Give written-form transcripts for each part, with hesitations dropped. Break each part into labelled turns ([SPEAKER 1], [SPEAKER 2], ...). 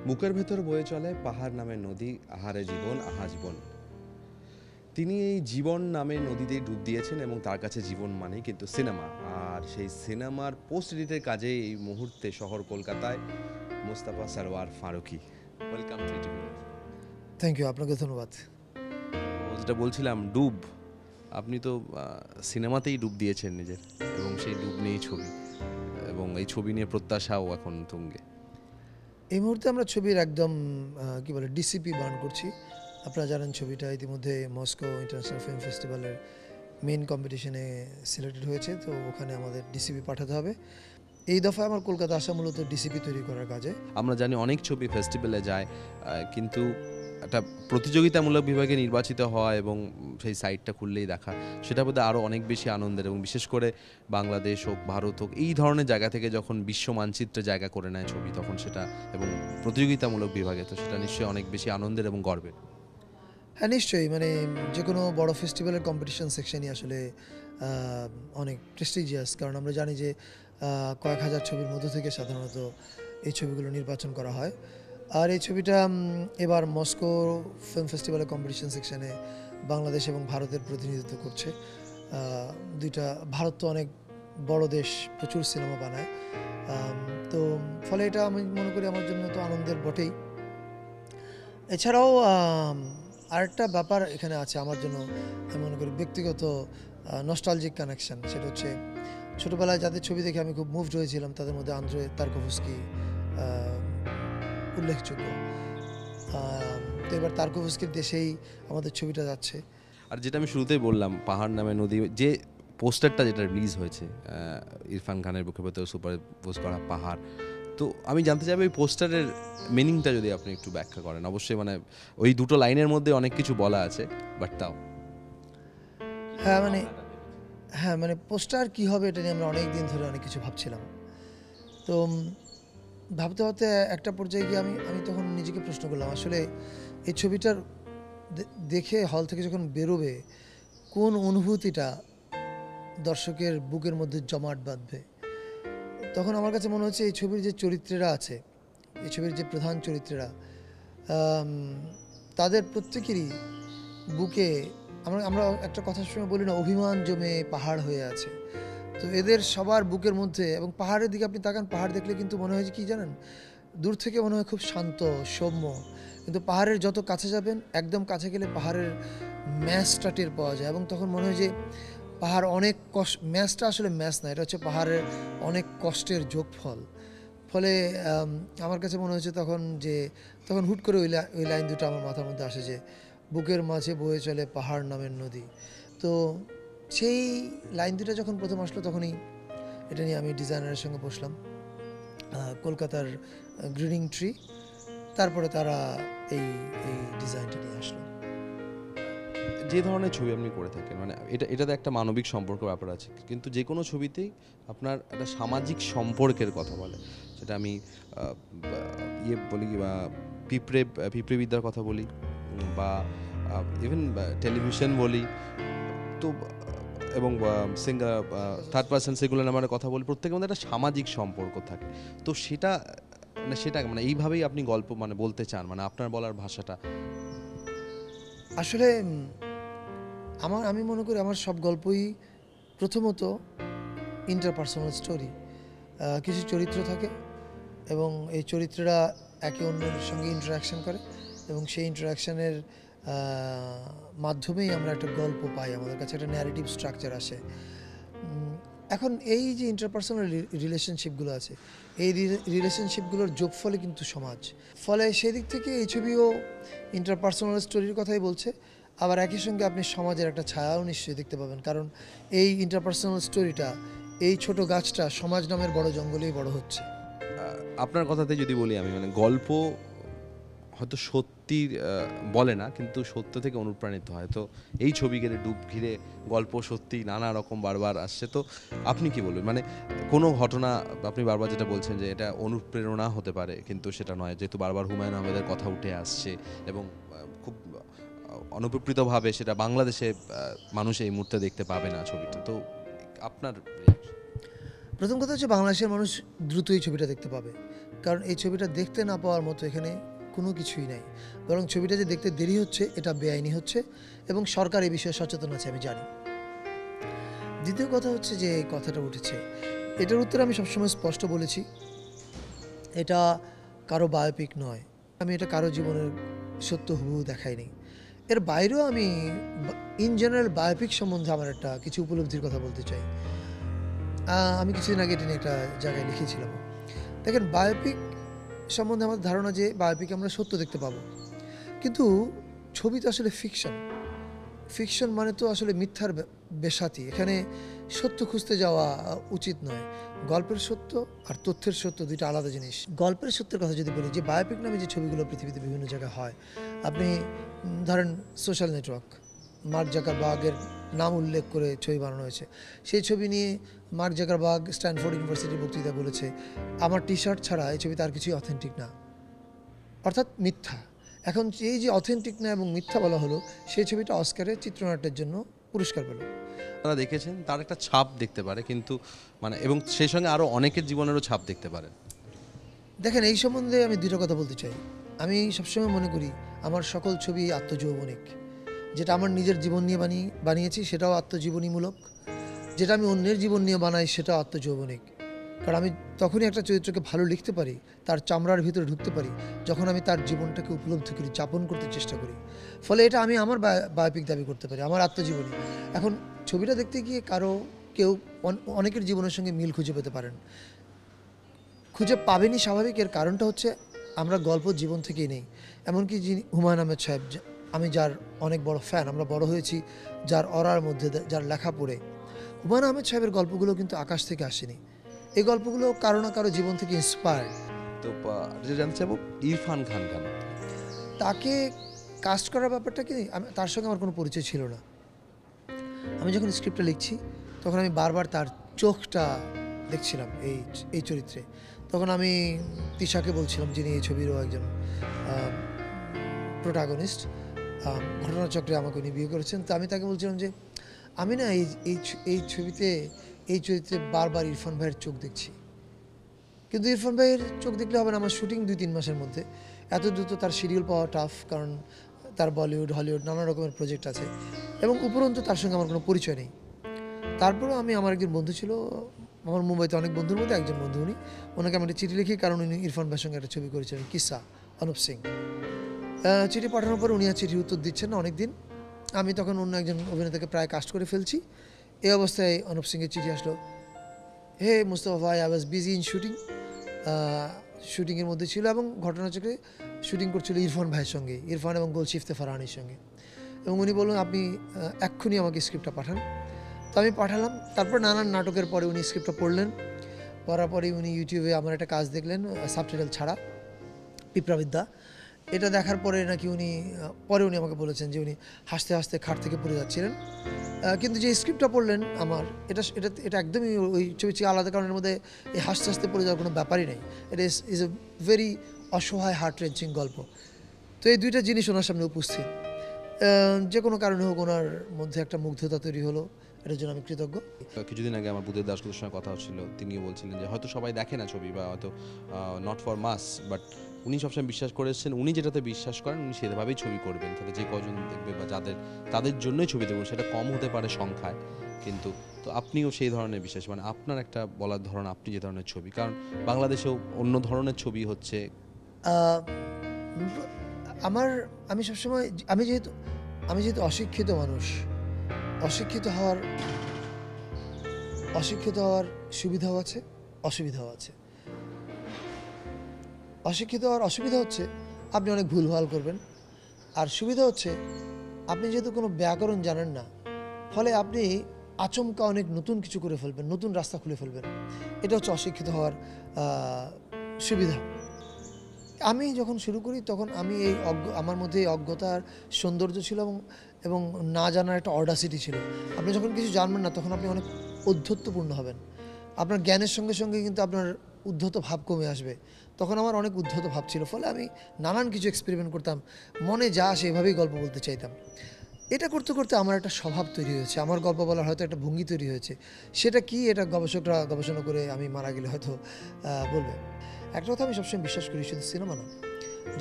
[SPEAKER 1] বুকের ভেতর বয়ে চলে পাহাড় নামের নদী, আহারে জীবন আহা জীবন। তিনি এই জীবন নামের নদীতেই ডুব দিয়েছেন এবং তার কাছে জীবন মানেই কিন্তু সিনেমা। আর সেই সিনেমার পোস্ট এডিটের কাজে এই মুহূর্তে শহর কলকাতায় Mostafa Sarwar Farooki. Welcome to TV.
[SPEAKER 2] Thank you, আপনাকে ধন্যবাদ।
[SPEAKER 1] যেটা বলছিলাম, ডুব, আপনি তো সিনেমাতেই ডুব দিয়েছেন নিজের, এবং সেই ডুব নিয়েই ছবি, এবং এই ছবি নিয়ে প্রত্যাশাও এখন তুঙ্গে।
[SPEAKER 2] এই মুহূর্তে আমরা ছবির একদম কি বলে ডিসিপি বার্ন করছি। আপনারা জানেন ছবিটা ইতিমধ্যে মস্কো ইন্টারন্যাশনাল ফিল্ম ফেস্টিভ্যালের মেইন কম্পিটিশনে সিলেক্টেড হয়েছে, তো ওখানে আমাদের ডিসিপি পাঠাতে হবে। এই দফায় আমার কলকাতা আসা মূলত ডিসিপি তৈরি করার কাজে।
[SPEAKER 1] আমরা জানি অনেক ছবি ফেস্টিভ্যালে যায়, কিন্তু একটা প্রতিযোগিতামূলক বিভাগে নির্বাচিত হওয়া এবং সেই সাইটটা খুললেই দেখা, সেটা বোধহয় আরও অনেক বেশি আনন্দের। এবং বিশেষ করে বাংলাদেশ হোক, ভারত হোক, এই ধরনের জায়গা থেকে যখন বিশ্ব মানচিত্রে জায়গা করে নেয় ছবি, তখন সেটা, এবং প্রতিযোগিতামূলক বিভাগে, তো সেটা নিশ্চয়ই অনেক বেশি আনন্দের এবং গর্বের।
[SPEAKER 2] হ্যাঁ, নিশ্চয়ই। মানে যে কোনো বড় ফেস্টিভ্যালের কম্পিটিশন সেকশনই আসলে অনেক প্রেস্টিজিয়াস, কারণ আমরা জানি যে কয়েক হাজার ছবির মধ্য থেকে সাধারণত এই ছবিগুলো নির্বাচন করা হয়। আর এই ছবিটা এবার মস্কো ফিল্ম ফেস্টিভ্যালের কম্পিটিশন সেকশনে বাংলাদেশ এবং ভারতের প্রতিনিধিত্ব করছে। দুইটা, ভারত তো অনেক বড় দেশ, প্রচুর সিনেমা বানায়, তো ফলে এটা আমি মনে করি আমার জন্য তো আনন্দের বটেই। এছাড়াও আরেকটা ব্যাপার এখানে আছে আমার জন্য, আমি মনে করি ব্যক্তিগত নস্টালজিক কানেকশন। সেটা হচ্ছে ছোটোবেলায় যাদের ছবি দেখে আমি খুব মুভড হয়েছিলাম, তাদের মধ্যে আন্দ্রে তারকোভস্কি উল্লেখযোগ্য। তো এবার তারকোভস্কির দেশেই আমাদের ছবিটা যাচ্ছে।
[SPEAKER 1] আর যেটা আমি শুরুতেই বললাম, পাহাড় নামে নদী, যে পোস্টারটা যেটা রিলিজ হয়েছে, ইরফান খানের বুকের ভেতর সুপারপোজ করা পাহাড়, তো আমি জানতে চাইবো এই পোস্টারের মিনিংটা যদি আপনি একটু ব্যাখ্যা করেন। অবশ্যই মানে ওই দুটো লাইনের মধ্যে অনেক কিছু বলা আছে, বাট তাও।
[SPEAKER 2] হ্যাঁ মানে হ্যাঁ মানে পোস্টার কী হবে এটা নিয়ে আমরা অনেক দিন ধরে অনেক কিছু ভাবছিলাম। তো ভাবতে ভাবতে একটা পর্যায়ে গিয়ে আমি তখন নিজেকে প্রশ্ন করলাম, আসলে এই ছবিটার দেখে হল থেকে যখন বেরোবে, কোন অনুভূতিটা দর্শকের বুকের মধ্যে জমাট বাঁধবে। তখন আমার কাছে মনে হচ্ছে এই ছবির যে চরিত্রেরা আছে, এই ছবির যে প্রধান চরিত্রেরা, তাদের প্রত্যেকেরই বুকে, আমরা একটা কথার সময় বলি না, অভিমান জমে পাহাড় হয়ে আছে। তো এদের সবার বুকের মধ্যে, এবং পাহাড়ের দিকে আপনি তাকান, পাহাড় দেখলে কিন্তু মনে হয় যে কি জানেন, দূর থেকে মনে হয় খুব শান্ত সৌম্য, কিন্তু পাহাড়ের যত কাছে যাবেন, একদম কাছে গেলে পাহাড়ের ম্যাসটা টের পাওয়া যায়, এবং তখন মনে হয় যে পাহাড় অনেক কষ্ট। ম্যাসটা আসলে ম্যাস না, এটা হচ্ছে পাহাড়ের অনেক কষ্টের যোগফল। ফলে আমার কাছে মনে হয়েছে তখন হুট করে ওই লাইন দুটো আমার মাথার মধ্যে আসে যে বুকের মাঝে বয়ে চলে পাহাড় নামের নদী। তো সেই লাইন দুটো যখন প্রথম আসলো, তখনই এটা নিয়ে আমি ডিজাইনারের সঙ্গে বসলাম, কলকাতার গ্রিনিং ট্রি, তারপরে তারা এই এই ডিজাইনটা নিয়ে আসলো।
[SPEAKER 1] যে ধরনের ছবি আপনি করে থাকেন, মানে এটাতে একটা মানবিক সম্পর্ক ব্যাপার আছে, কিন্তু যে কোনো ছবিতেই আপনার একটা সামাজিক সম্পর্কের কথা বলে। সেটা আমি ইয়ে বলি, বা পিঁপড়ে বিদ্যার কথা বলি, বা ইভেন টেলিভিশন বলি, তো এবং সিঙ্গার থার্ড পার্সন সেগুলো নামের কথা বলি, প্রত্যেকের মধ্যে একটা সামাজিক সম্পর্ক থাকে। তো সেটা মানে এইভাবেই আপনি গল্প মানে বলতে চান, মানে আপনার বলার ভাষাটা।
[SPEAKER 2] আসলে আমি মনে করি আমার সব গল্পই প্রথমত ইন্টারপার্সোনাল স্টোরি। কিছু চরিত্র থাকে এবং এই চরিত্ররা একে অন্যের সঙ্গে ইন্টারাকশন করে, এবং সেই ইন্টারাকশানের মাধ্যমেই আমরা একটা গল্প পাই, আমাদের কাছে একটা ন্যারেটিভ স্ট্রাকচার আসে। এখন এই যে ইন্টারপার্সোনাল রিলেশনশিপগুলো আছে, এই রিলেশনশিপগুলোর যোগফলে কিন্তু সমাজ। ফলে সেই দিক থেকে এই ছবিও ইন্টারপার্সোনাল স্টোরির কথাই বলছে, আবার একই সঙ্গে আপনি সমাজের একটা ছায়াও নিশ্চয়ই দেখতে পাবেন, কারণ এই ইন্টারপার্সোনাল স্টোরিটা, এই ছোট গাছটা সমাজ নামের বড় জঙ্গলেই বড় হচ্ছে।
[SPEAKER 1] আপনার কথাতে যদি বলি আমি, মানে গল্প হয়তো সত্যির বলে না, কিন্তু সত্য থেকে অনুপ্রাণিত হয়। তো এই ছবি ডুব ঘিরে গল্প সত্যি নানা রকম বারবার আসছে। তো আপনি কি বলবেন, মানে কোনো ঘটনা, আপনি বারবার যেটা বলছেন যে এটা অনুপ্রেরণা হতে পারে, কিন্তু সেটা নয়, যেহেতু বারবার হুমায়ুন আহমেদের কথা উঠে আসছে, এবং খুব অনুপ্রেরিতভাবে সেটা বাংলাদেশে মানুষ এই মুহূর্তে দেখতে পাবে না ছবিটা। তো আপনার
[SPEAKER 2] প্রথম কথা হচ্ছে, বাংলাদেশের মানুষ দ্রুতই ছবিটা দেখতে পাবে, কারণ এই ছবিটা দেখতে না পাওয়ার মতো এখানে কোনো কিছুই নাই, বরং ছবিটা যে দেখতে দেরি হচ্ছে এটা বেআইনি হচ্ছে এবং সরকার এই বিষয়ে সচেতন আছে আমি জানি। দ্বিতীয় কথা হচ্ছে যে কথাটা উঠেছে, এটার উত্তরে আমি সবসময় স্পষ্ট বলেছি, এটা কারো বায়োপিক নয়, আমি এটা কারো জীবনের সত্য হুবহু দেখাইনি। এর বাইরেও আমি ইন জেনারেল বায়োপিক সম্বন্ধে আমার একটা কিছু উপলব্ধির কথা বলতে চাই। আমি কিছুদিন আগে এটা নিয়ে একটা জায়গায় লিখেছিলাম। দেখেন, বায়োপিক সম্বন্ধে আমার ধারণা যে বায়োপিক আমরা সত্য দেখতে পাবো, কিন্তু ছবি তো আসলে ফিকশন। ফিকশন মানে তো আসলে মিথ্যার বেসাতি। এখানে সত্য খুঁজতে যাওয়া উচিত নয়। গল্পের সত্য আর তথ্যের সত্য দুইটা আলাদা জিনিস। গল্পের সত্যের কথা যদি বলি, যে বায়োপিক নামে যে ছবিগুলো পৃথিবীতে বিভিন্ন জায়গায় হয়, আপনি ধরেন সোশ্যাল নেটওয়ার্ক, মার্ক জাকারবার্গের নাম উল্লেখ করে ছবি বানানো হয়েছে। সেই ছবি নিয়ে মার্ক জাকারবার্গ স্ট্যানফোর্ড ইউনিভার্সিটির বক্তৃতা বলেছে, আমার টি শার্ট ছাড়া এই ছবিতে আর কিছুই অথেন্টিক না, অর্থাৎ মিথ্যা। এখন এই যে অথেন্টিক না এবং মিথ্যা বলা হলো, সেই ছবিটা অস্কারে চিত্রনাট্যের জন্য পুরস্কার পেল।
[SPEAKER 1] তারা দেখেছেন তার একটা ছাপ দেখতে পারে, কিন্তু মানে এবং সেই সঙ্গে আরও অনেকের জীবনেরও ছাপ দেখতে পারে।
[SPEAKER 2] দেখেন, এই সম্বন্ধে আমি দুটো কথা বলতে চাই। আমি সবসময় মনে করি আমার সকল ছবি আত্মযৌবনিক। যেটা আমার নিজের জীবন নিয়ে বানিয়েছি সেটাও আত্মজীবনীমূলক, যেটা আমি অন্যের জীবন নিয়ে বানাই সেটাও আত্মযৌবনিক। কারণ আমি তখনই একটা চরিত্রকে ভালো লিখতে পারি, তার চামড়ার ভিতরে ঢুকতে পারি, যখন আমি তার জীবনটাকে উপলব্ধি করি, যাপন করতে চেষ্টা করি। ফলে এটা আমি আমার বায়োপিক দাবি করতে পারি, আমার আত্মজীবনী। এখন ছবিটা দেখতে গিয়ে কেউ অনেকের জীবনের সঙ্গে মিল খুঁজে পেতে পারেন, খুঁজে পাবেনই, স্বাভাবিক। এর কারণটা হচ্ছে আমরা গল্প জীবন থেকেই নেই। এমনকি যিনি হুমায়ুন আহমেদ সাহেব, আমি যার অনেক বড় ফ্যান, আমরা বড় হয়েছি যার অরার মধ্যে, যার লেখা পড়ে। হুমায়ুন আহমেদ সাহেবের গল্পগুলো কিন্তু আকাশ থেকে আসেনি, এই গল্পগুলো কারো না কারো জীবন থেকে ইন্সপায়ার্ড।
[SPEAKER 1] তো যেটা জানতে চাইবো, ইরফান খান কেন?
[SPEAKER 2] তাকে কাস্ট করার ব্যাপারটা কি, তার সঙ্গে আমার কোনো পরিচয় ছিল না। আমি যখন স্ক্রিপ্টটা লিখছি তখন আমি বারবার তার চোখটা দেখছিলাম এই চরিত্রে। তখন আমি তিশাকে বলছিলাম, যিনি এই ছবিরও একজন প্রোটাগনিস্ট, ঘটনাচক্রে আমাকে উনি বিয়ে করেছেন। তো আমি তাকে বলছিলাম যে আমি না এই ছবিতে এই চরিত্রে বারবার ইরফান ভাইয়ের চোখ দেখছি, কিন্তু ইরফান ভাইয়ের চোখ দেখলে হবে না, আমার শুটিং 2-3 মাসের মধ্যে। এত দ্রুত তার শিডিউল পাওয়া টাফ, কারণ তার বলিউড, হলিউড নানা রকমের প্রজেক্ট আছে, এবং উপরন্তু তার সঙ্গে আমার কোনো পরিচয় নেই। তারপরেও আমার একজন বন্ধু ছিল, আমার মুম্বাইতে অনেক বন্ধুর মধ্যে একজন বন্ধু, ওনাকে আমি একটা চিঠি লিখি, কারণ উনি ইরফান ভাইয়ের সঙ্গে একটা ছবি করেছিলেন, কিসা, অনুপ সিং। চিঠি পাঠানোর পর উনি আর চিঠির উত্তর দিচ্ছেন না অনেক দিন। আমি তখন অন্য একজন অভিনেতাকে প্রায় কাস্ট করে ফেলছি। এই অবস্থায় অনুপ সিংয়ের চিঠি আসলো, হে মুস্তফা ভাই, I was busy in shooting. শুটিংয়ের মধ্যে ছিল এবং ঘটনাচক্রে শুটিং করছিল ইরফান ভাইয়ের সঙ্গে, ইরফান এবং গোলশিফতে ফারহানির সঙ্গে। এবং উনি বললেন, আপনি এক্ষুনি আমাকে স্ক্রিপ্টটা পাঠান। তো আমি পাঠালাম। তারপর নানান নাটকের পরে উনি স্ক্রিপ্টটা পড়লেন, পড়ার পরে উনি ইউটিউবে আমার একটা কাজ দেখলেন, সাবটাইটেল ছাড়া, পিঁপড়াবিদ্যা। এটা দেখার পরে নাকি পরে উনি আমাকে বলেছেন যে উনি হাসতে হাসতে খাট থেকে পড়ে যাচ্ছিলেন। কিন্তু যে স্ক্রিপ্টটা পড়লেন আমার, এটা একদমই ওই ছবি চেয়ে আলাদা, কারণের মধ্যে এই হাসতে হাসতে পড়ে যাওয়ার কোনো ব্যাপারই নেই। এটা ইজ এ ভেরি অসহায়, হার্ট রেঞ্চিং গল্প। তো এই দুইটা জিনিস ওনার সামনে উপস্থিত। যে কোনো কারণে হোক ওনার মধ্যে একটা মুগ্ধতা তৈরি হলো, এটার জন্য আমি কৃতজ্ঞ।
[SPEAKER 1] কিছুদিন আগে আমার বুদ্ধের দাশগুলোর সঙ্গে কথা হচ্ছিল, তিনিও বলছিলেন যে হয়তো সবাই দেখে না ছবি, বা হয়তো নট ফর মাস, বাট উনি সবসময় বিশ্বাস করেছেন, উনি যেটাতে বিশ্বাস করেন উনি সেভাবেই ছবি করবেন। তাহলে যে কজন দেখবে বা তাদের জন্যই ছবি দেখবেন, সেটা কম হতে পারে সংখ্যায়, কিন্তু তো আপনিও সেই ধরনের বিশ্বাস, মানে আপনার একটা বলার ধরন, আপনি যে ধরনের ছবি, কারণ বাংলাদেশেও অন্য ধরনের ছবি হচ্ছে।
[SPEAKER 2] আমি সবসময়, আমি যেহেতু অশিক্ষিত মানুষ, অশিক্ষিত হওয়ার সুবিধাও আছে, অসুবিধাও আছে। অশিক্ষিত হওয়ার অসুবিধা হচ্ছে আপনি অনেক ভুলভাল করবেন, আর সুবিধা হচ্ছে আপনি যেহেতু কোনো ব্যাকরণ জানেন না, ফলে আপনি আচমকা অনেক নতুন কিছু করে ফেলবেন, নতুন রাস্তা খুলে ফেলবেন। এটা হচ্ছে অশিক্ষিত হওয়ার সুবিধা। আমি যখন শুরু করি তখন আমি আমার মধ্যে এই অজ্ঞতার সৌন্দর্য ছিল, এবং না জানার একটা অডাসিটি ছিল। আপনি যখন কিছু জানবেন না তখন আপনি অনেক উদ্ধত্তপূর্ণ হবেন, আপনার জ্ঞানের সঙ্গে সঙ্গে কিন্তু আপনার উদ্ধত ভাব কমে আসবে। তখন আমার অনেক উদ্ধত ভাব ছিল, ফলে আমি নানান কিছু এক্সপেরিমেন্ট করতাম, মনে যা আসে এভাবেই গল্প বলতে চাইতাম। এটা করতে করতে আমার একটা স্বভাব তৈরি হয়েছে, আমার গল্প বলার হয়তো একটা ভঙ্গি তৈরি হয়েছে। সেটা কি, এটা গবেষকরা গবেষণা করে আমি মারা গেলে হয়তো বলবে। একটা কথা আমি সবসময় বিশ্বাস করি, শুধু সিনেমা না,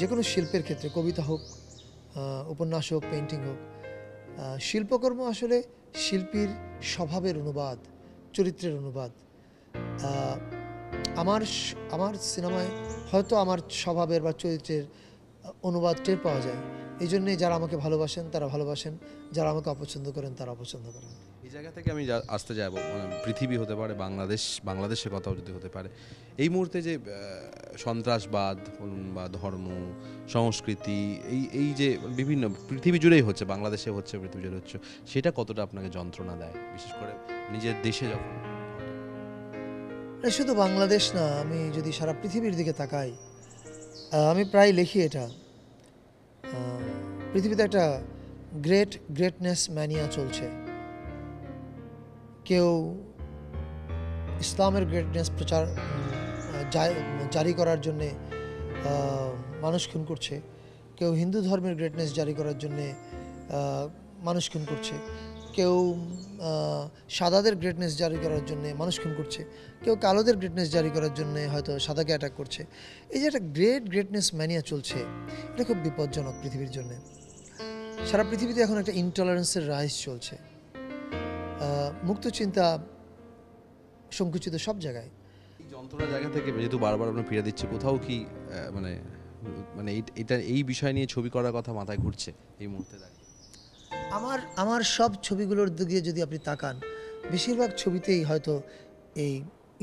[SPEAKER 2] যে কোনো শিল্পের ক্ষেত্রে, কবিতা হোক, উপন্যাস হোক, পেন্টিং হোক, শিল্পকর্ম আসলে শিল্পীর স্বভাবের অনুবাদ, চরিত্রের অনুবাদ। আহ, আমার সিনেমায় হয়তো আমার স্বভাবের বা চরিত্রের অনুবাদ টের পাওয়া যায়। এই জন্যেই যারা আমাকে ভালোবাসেন তারা ভালোবাসেন, যারা আমাকে অপছন্দ করেন তারা অপছন্দ করেন।
[SPEAKER 1] এই জায়গা থেকে আমি আসতে যাবো, মানে পৃথিবী হতে পারে, বাংলাদেশের কথাও যদি হতে পারে, এই মুহূর্তে যে সন্ত্রাসবাদ বলুন বা ধর্ম সংস্কৃতি, এই যে বিভিন্ন পৃথিবী জুড়েই হচ্ছে, বাংলাদেশে হচ্ছে, পৃথিবী জুড়ে হচ্ছে, সেটা কতটা আপনাকে যন্ত্রণা দেয়, বিশেষ করে নিজের দেশে যখন?
[SPEAKER 2] শুধু বাংলাদেশ না, আমি যদি সারা পৃথিবীর দিকে তাকাই, আমি প্রায় লিখি এটা, পৃথিবীতে একটা গ্রেটনেস ম্যানিয়া চলছে। কেউ ইসলামের গ্রেটনেস জারি করার জন্যে মানুষ খুন করছে, কেউ হিন্দু ধর্মের গ্রেটনেস জারি করার জন্যে মানুষ খুন করছে, কেউ সাদাদের গ্রেটনেস জারি করার জন্যে মানুষ খুন করছে, কেউ কালোদের গ্রেটনেস জারি করার জন্যে হয়তো সাদাকে অ্যাটাক করছে। এই যে একটা গ্রেটনেস ম্যানিয়া চলছে, এটা খুব বিপজ্জনক পৃথিবীর জন্যে। সারা পৃথিবীতে এখন একটা ইনটলারেন্সের রাইজ চলছে, মুক্ত চিন্তা সংকুচিত সব জায়গায়।
[SPEAKER 1] এই যন্ত্রণার জায়গা থেকে যেহেতু বারবার আমরা ফিরে দিচ্ছি, কোথাও কি মানে মানে এই বিষয় নিয়ে ছবি করার কথা মাথায় ঘুরছে এই মুহূর্তে দাঁড়িয়ে?
[SPEAKER 2] আমার সব ছবিগুলোর দিকে যদি আপনি তাকান, বেশিরভাগ ছবিতেই হয়তো এই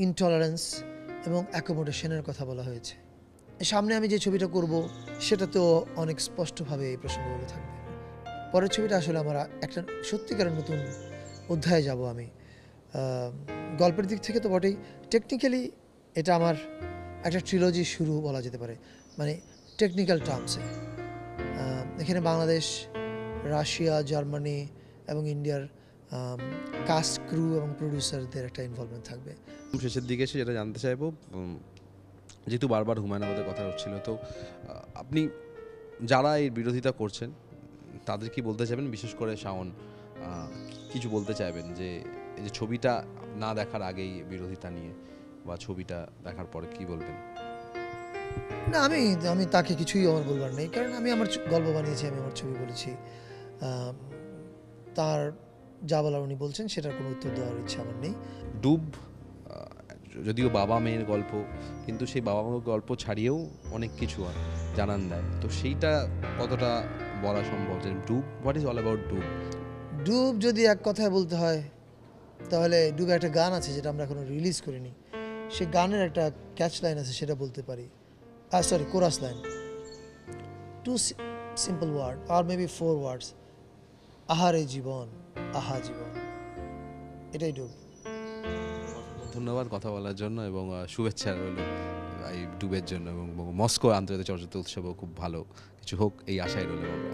[SPEAKER 2] ইনটলারেন্স এবং অ্যাকোমোডেশনের কথা বলা হয়েছে। সামনে আমি যে ছবিটা করব সেটাতেও অনেক স্পষ্টভাবে এই প্রসঙ্গগুলো থাকবে। পরের ছবিটা আসলে আমার একটা সত্যিকারের নতুন অধ্যায়ে যাব আমি। গল্পের দিক থেকে তো বটেই, টেকনিক্যালি এটা আমার একটা ট্রিলজি শুরু বলা যেতে পারে, মানে টেকনিক্যাল টার্মসে। এখানে বাংলাদেশ, রাশিয়া, জার্মানি এবং ইন্ডিয়ার কাস্ট, ক্রু এবং প্রডিউসারদের একটা ইনভলভমেন্ট থাকবে।
[SPEAKER 1] শেষের দিকে এসে যেটা জানতে চাইবো, যেহেতু বারবার হুমায়ুন আহমেদের কথা হচ্ছিল, তো আপনি যারা এই বিরোধিতা করছেন তাদের কি বলতে চাইবেন, বিশেষ করে শাওন কিছু বলতে চাইবেন যে এই যে ছবিটা না দেখার আগেই বিরোধিতা নিয়ে, বা ছবিটা দেখার পরে কি বলবেন?
[SPEAKER 2] না, আমি তাকে কিছুই আমার বলবার নেই, কারণ আমি আমার গল্প বানিয়েছি, আমি আমার ছবি বলেছি। তার যা বলার উনি বলছেন সেটার কোনো উত্তর দেওয়ার ইচ্ছা আমার নেই।
[SPEAKER 1] ডুব যদিও বাবা মেয়ের গল্প, কিন্তু সেই বাবা মেয়ের গল্প ছাড়িয়েও অনেক কিছু জানান দেয়, তো সেইটা কতটা বলা সম্ভব যে ডুব, হোয়াট ইজ অল অ্যাবাউট ডুব?
[SPEAKER 2] ডুব যদি এক কথায় বলতে হয়, তাহলে ডুবে একটা গান আছে যেটা আমরা এখনো রিলিজ করিনি, সেই গানের একটা ক্যাচ লাইন আছে, সেটা বলতে পারি। Sorry, chorus line, two simple word আর মেবি 4 ওয়ার্ডস, আহারে জীবন, আহা জীবন, এটাই ডুব।
[SPEAKER 1] ধন্যবাদ কথা বলার জন্য, এবং শুভেচ্ছা রইল এই ডুবের জন্য, এবং মস্কো আন্তর্জাতিক চলচ্চিত্র উৎসবও খুব ভালো কিছু হোক এই আশাই রইল আমরা।